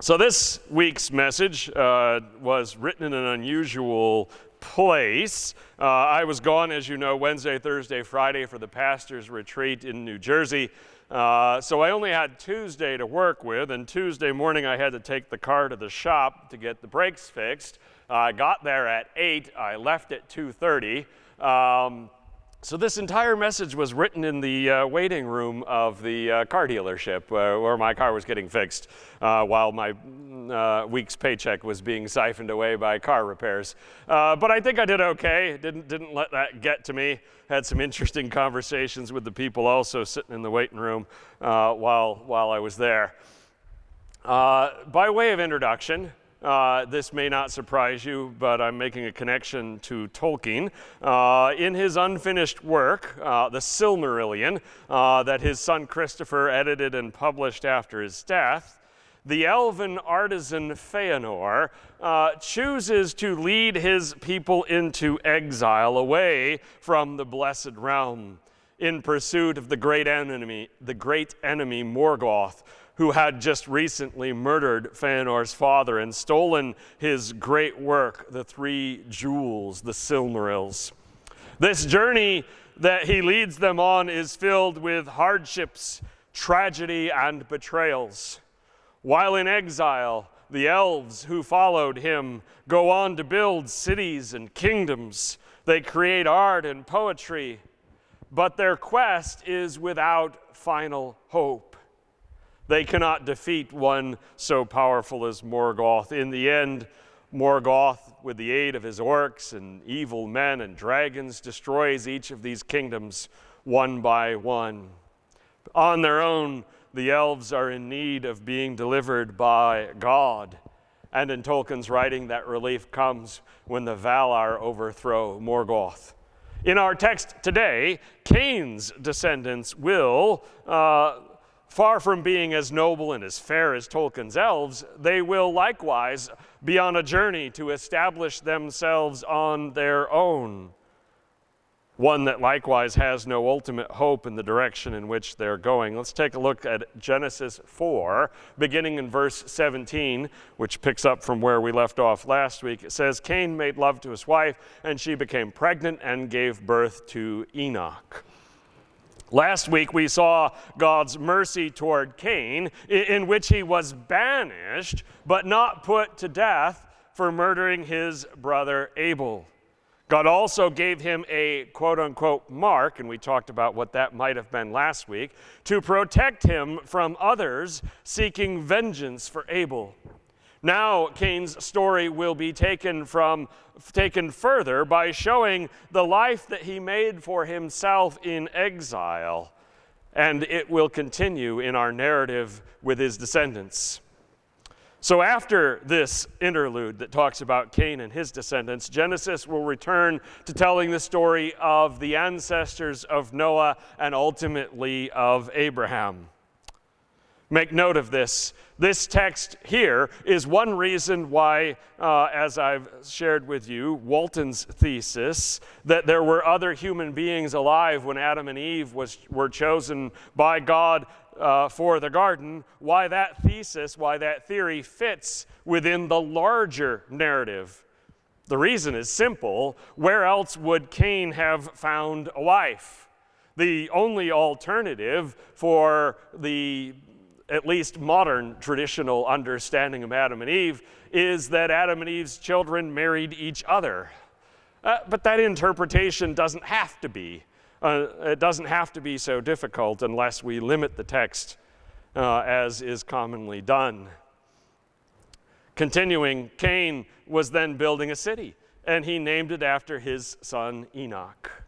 So this week's message was written in an unusual place. I was gone, as you know, Wednesday, Thursday, Friday for the pastor's retreat in New Jersey. So I only had Tuesday to work with, and Tuesday morning I had to take the car to the shop to get the brakes fixed. I got there at 8. I left at 2:30. So this entire message was written in the waiting room of the car dealership where my car was getting fixed while my week's paycheck was being siphoned away by car repairs. But I think I did okay. Didn't let that get to me. Had some interesting conversations with the people also sitting in the waiting room while I was there. By way of introduction, this may not surprise you, but I'm making a connection to Tolkien. In his unfinished work, The Silmarillion, that his son Christopher edited and published after his death, the elven artisan Feanor chooses to lead his people into exile away from the blessed realm in pursuit of the great enemy Morgoth, who had just recently murdered Feanor's father and stolen his great work, the 3 jewels, the Silmarils. This journey that he leads them on is filled with hardships, tragedy, and betrayals. While in exile, the elves who followed him go on to build cities and kingdoms. They create art and poetry, but their quest is without final hope. They cannot defeat one so powerful as Morgoth. In the end, Morgoth, with the aid of his orcs and evil men and dragons, destroys each of these kingdoms one by one. On their own, the elves are in need of being delivered by God. And in Tolkien's writing, that relief comes when the Valar overthrow Morgoth. In our text today, Cain's descendants will far from being as noble and as fair as Tolkien's elves, they will likewise be on a journey to establish themselves on their own. One that likewise has no ultimate hope in the direction in which they're going. Let's take a look at Genesis 4, beginning in verse 17, which picks up from where we left off last week. It says, Cain made love to his wife, and she became pregnant and gave birth to Enoch. Last week we saw God's mercy toward Cain, in which he was banished, but not put to death for murdering his brother Abel. God also gave him a quote-unquote mark, and we talked about what that might have been last week, to protect him from others seeking vengeance for Abel. Now Cain's story will be taken further by showing the life that he made for himself in exile, and it will continue in our narrative with his descendants. So after this interlude that talks about Cain and his descendants, Genesis will return to telling the story of the ancestors of Noah and ultimately of Abraham. Make note of this. This text here is one reason why, as I've shared with you, Walton's thesis that there were other human beings alive when Adam and Eve were chosen by God for the garden, why that theory fits within the larger narrative. The reason is simple. Where else would Cain have found a wife? The only alternative for the at least modern traditional understanding of Adam and Eve is that Adam and Eve's children married each other. But that interpretation doesn't have to be. It doesn't have to be so difficult unless we limit the text as is commonly done. Continuing, Cain was then building a city, and he named it after his son Enoch.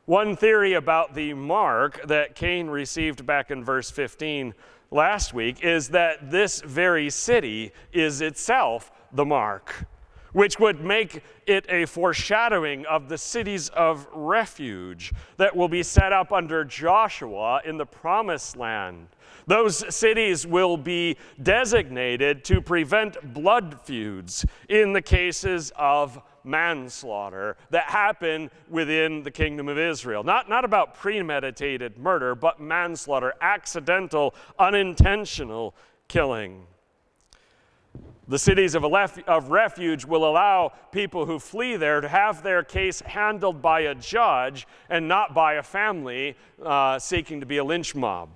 One theory about the mark that Cain received back in verse 15 last week is that this very city is itself the mark, which would make it a foreshadowing of the cities of refuge that will be set up under Joshua in the Promised Land. Those cities will be designated to prevent blood feuds in the cases of manslaughter that happen within the kingdom of Israel. Not about premeditated murder, but manslaughter, accidental, unintentional killing. The cities of refuge will allow people who flee there to have their case handled by a judge and not by a family seeking to be a lynch mob.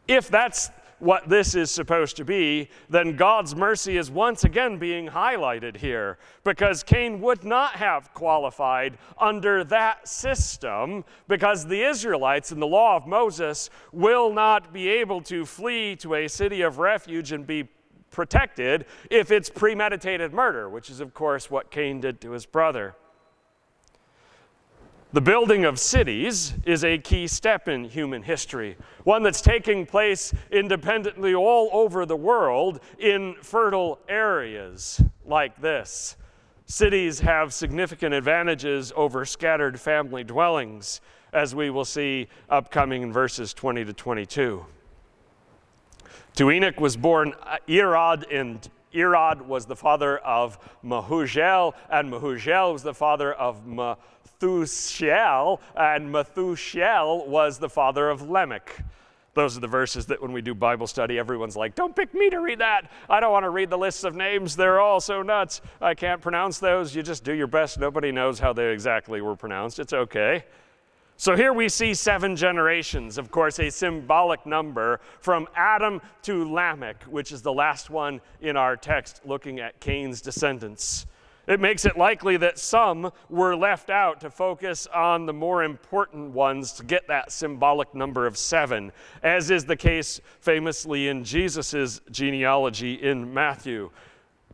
If that's what this is supposed to be, then God's mercy is once again being highlighted here, because Cain would not have qualified under that system, because the Israelites in the law of Moses will not be able to flee to a city of refuge and be protected if it's premeditated murder, which is of course what Cain did to his brother. The building of cities is a key step in human history, one that's taking place independently all over the world in fertile areas like this. Cities have significant advantages over scattered family dwellings, as we will see upcoming in verses 20 to 22. To Enoch was born Irad, and Irad was the father of Mehujael, and Mehujael was the father of Methusael, and Methusael was the father of Lamech. Those are the verses that when we do Bible study, everyone's like, don't pick me to read that. I don't want to read the lists of names. They're all so nuts. I can't pronounce those. You just do your best. Nobody knows how they exactly were pronounced. It's okay. So here we see 7 generations, of course, a symbolic number from Adam to Lamech, which is the last one in our text looking at Cain's descendants. It makes it likely that some were left out to focus on the more important ones to get that symbolic number of 7, as is the case famously in Jesus' genealogy in Matthew.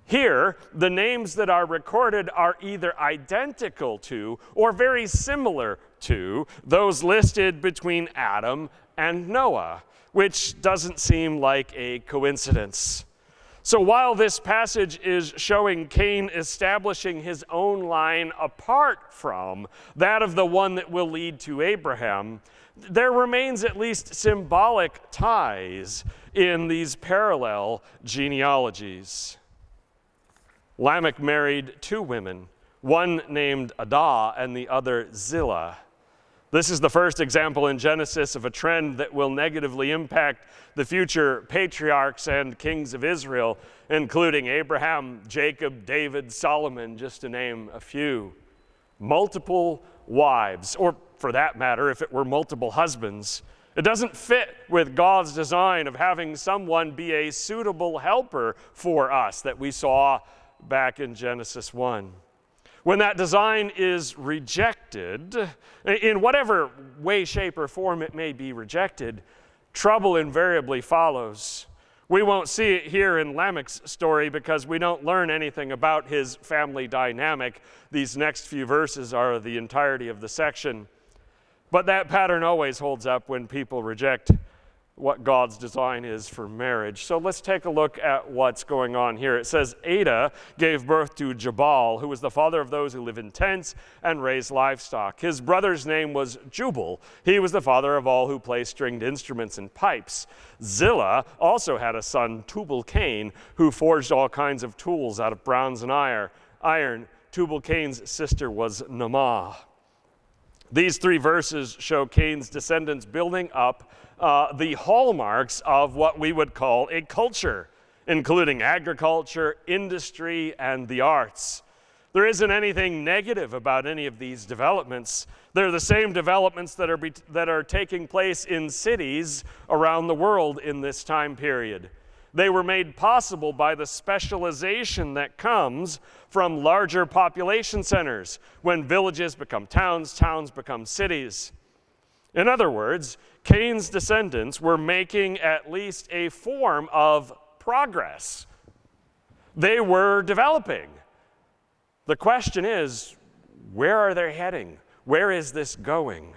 Here, the names that are recorded are either identical to or very similar to those listed between Adam and Noah, which doesn't seem like a coincidence. So while this passage is showing Cain establishing his own line apart from that of the one that will lead to Abraham, there remains at least symbolic ties in these parallel genealogies. Lamech married 2 women, one named Adah and the other Zillah. This is the first example in Genesis of a trend that will negatively impact the future patriarchs and kings of Israel, including Abraham, Jacob, David, Solomon, just to name a few. Multiple wives, or for that matter, if it were multiple husbands. It doesn't fit with God's design of having someone be a suitable helper for us that we saw back in Genesis 1. When that design is rejected, in whatever way, shape, or form it may be rejected, trouble invariably follows. We won't see it here in Lamech's story because we don't learn anything about his family dynamic. These next few verses are the entirety of the section. But that pattern always holds up when people reject what God's design is for marriage. So let's take a look at what's going on here. It says, Adah gave birth to Jabal, who was the father of those who live in tents and raise livestock. His brother's name was Jubal. He was the father of all who play stringed instruments and pipes. Zillah also had a son, Tubal-Cain, who forged all kinds of tools out of bronze and iron. Tubal-Cain's sister was Naamah. These 3 verses show Cain's descendants building up the hallmarks of what we would call a culture, including agriculture, industry, and the arts. There isn't anything negative about any of these developments. They're the same developments that are taking place in cities around the world in this time period. They were made possible by the specialization that comes from larger population centers. When villages become towns, towns become cities. In other words, Cain's descendants were making at least a form of progress. They were developing. The question is, where are they heading? Where is this going?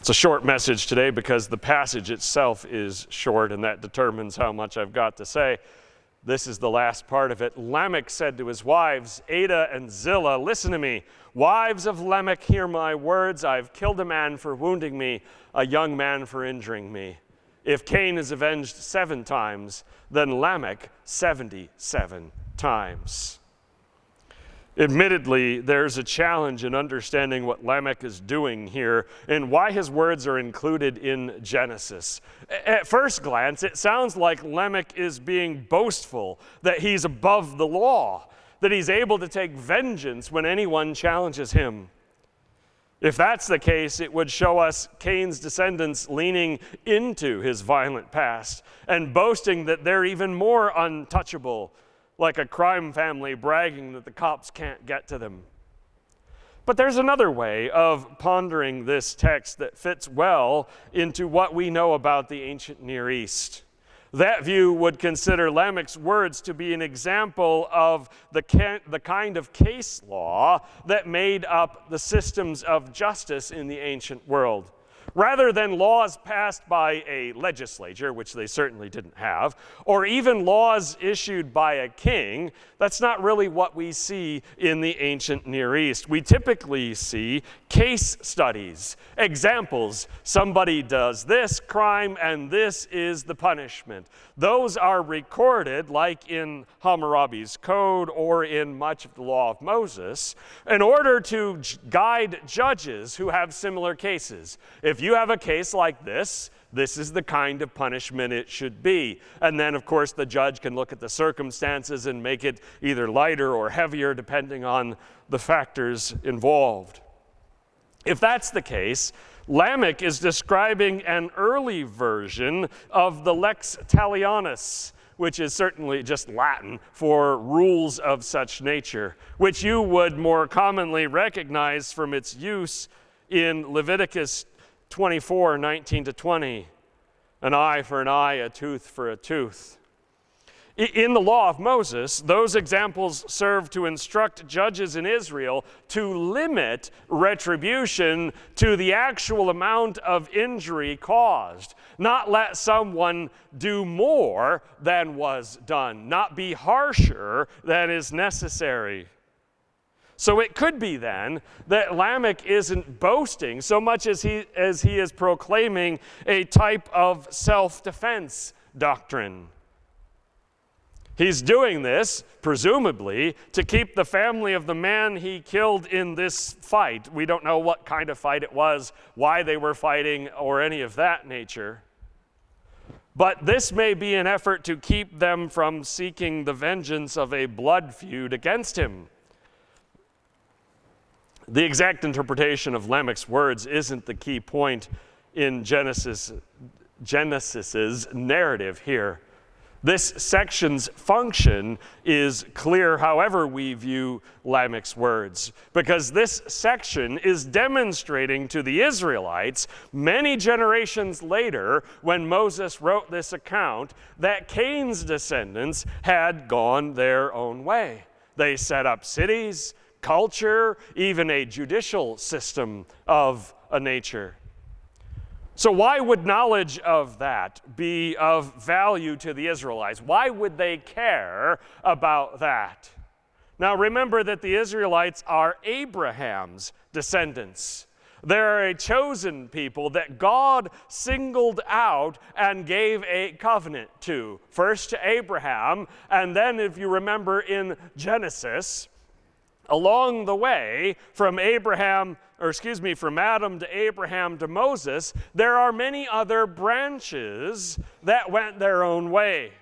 It's a short message today because the passage itself is short, and that determines how much I've got to say. This is the last part of it. Lamech said to his wives, Adah and Zillah, listen to me. Wives of Lamech, hear my words. I've killed a man for wounding me, a young man for injuring me. If Cain is avenged 7 times, then Lamech 77 times. Admittedly, there's a challenge in understanding what Lamech is doing here and why his words are included in Genesis. At first glance, it sounds like Lamech is being boastful, that he's above the law, that he's able to take vengeance when anyone challenges him. If that's the case, it would show us Cain's descendants leaning into his violent past and boasting that they're even more untouchable, like a crime family bragging that the cops can't get to them. But there's another way of pondering this text that fits well into what we know about the ancient Near East. That view would consider Lamech's words to be an example of the kind of case law that made up the systems of justice in the ancient world. Rather than laws passed by a legislature, which they certainly didn't have, or even laws issued by a king, that's not really what we see in the ancient Near East. We typically see case studies, examples. Somebody does this crime and this is the punishment. Those are recorded, like in Hammurabi's Code or in much of the Law of Moses, in order to guide judges who have similar cases. If you have a case like this is the kind of punishment it should be. And then, of course, the judge can look at the circumstances and make it either lighter or heavier, depending on the factors involved. If that's the case, Lamech is describing an early version of the lex talionis, which is certainly just Latin for rules of such nature, which you would more commonly recognize from its use in Leviticus 24, 19 to 20, an eye for an eye, a tooth for a tooth. In the law of Moses, those examples serve to instruct judges in Israel to limit retribution to the actual amount of injury caused, not let someone do more than was done, not be harsher than is necessary. So it could be then that Lamech isn't boasting so much as he is proclaiming a type of self-defense doctrine. He's doing this, presumably, to keep the family of the man he killed in this fight. We don't know what kind of fight it was, why they were fighting, or any of that nature. But this may be an effort to keep them from seeking the vengeance of a blood feud against him. The exact interpretation of Lamech's words isn't the key point in Genesis's narrative here. This section's function is clear however we view Lamech's words, because this section is demonstrating to the Israelites many generations later, when Moses wrote this account, that Cain's descendants had gone their own way. They set up cities, culture, even a judicial system of a nature. So why would knowledge of that be of value to the Israelites? Why would they care about that? Now remember that the Israelites are Abraham's descendants. They're a chosen people that God singled out and gave a covenant to. First to Abraham, and then, if you remember in Genesis, along the way, from Adam to Abraham to Moses, there are many other branches that went their own way.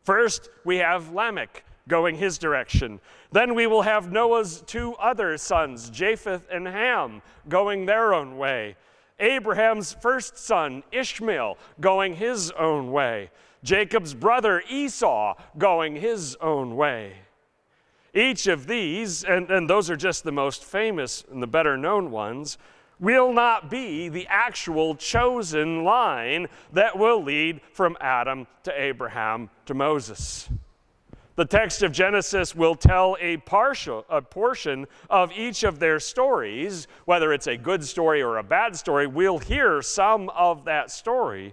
First, we have Lamech going his direction. Then we will have Noah's two other sons, Japheth and Ham, going their own way. Abraham's first son, Ishmael, going his own way. Jacob's brother, Esau, going his own way. Each of these, and those are just the most famous and the better known ones, will not be the actual chosen line that will lead from Adam to Abraham to Moses. The text of Genesis will tell a portion of each of their stories, whether it's a good story or a bad story. We'll hear some of that story.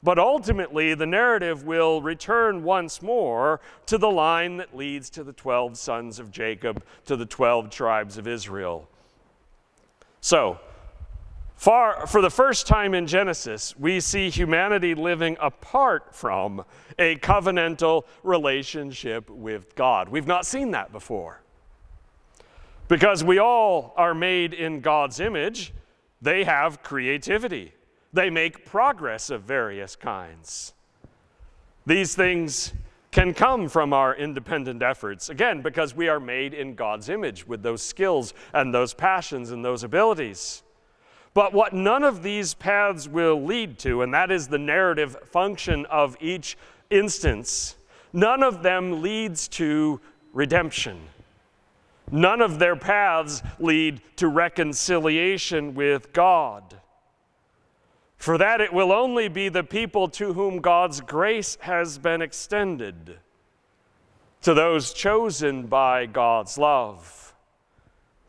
But ultimately, the narrative will return once more to the line that leads to the 12 sons of Jacob, to the 12 tribes of Israel. So, for the first time in Genesis, we see humanity living apart from a covenantal relationship with God. We've not seen that before. Because we all are made in God's image, they have creativity. They make progress of various kinds. These things can come from our independent efforts, again, because we are made in God's image with those skills and those passions and those abilities. But what none of these paths will lead to, and that is the narrative function of each instance, none of them leads to redemption. None of their paths lead to reconciliation with God. For that it will only be the people to whom God's grace has been extended, to those chosen by God's love,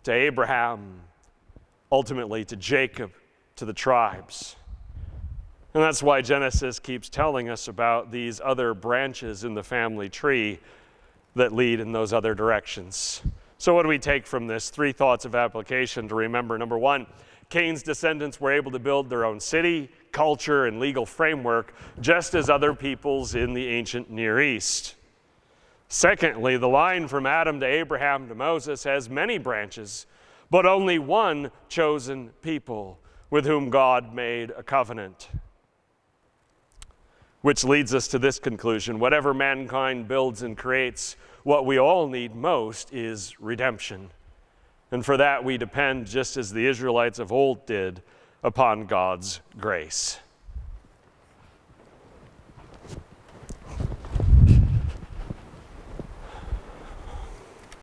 to Abraham, ultimately to Jacob, to the tribes. And that's why Genesis keeps telling us about these other branches in the family tree that lead in those other directions. So what do we take from this? 3 thoughts of application to remember. Number 1, Cain's descendants were able to build their own city, culture, and legal framework, just as other peoples in the ancient Near East. Secondly, the line from Adam to Abraham to Moses has many branches, but only one chosen people with whom God made a covenant. Which leads us to this conclusion: whatever mankind builds and creates, what we all need most is redemption. And for that we depend, just as the Israelites of old did, upon God's grace.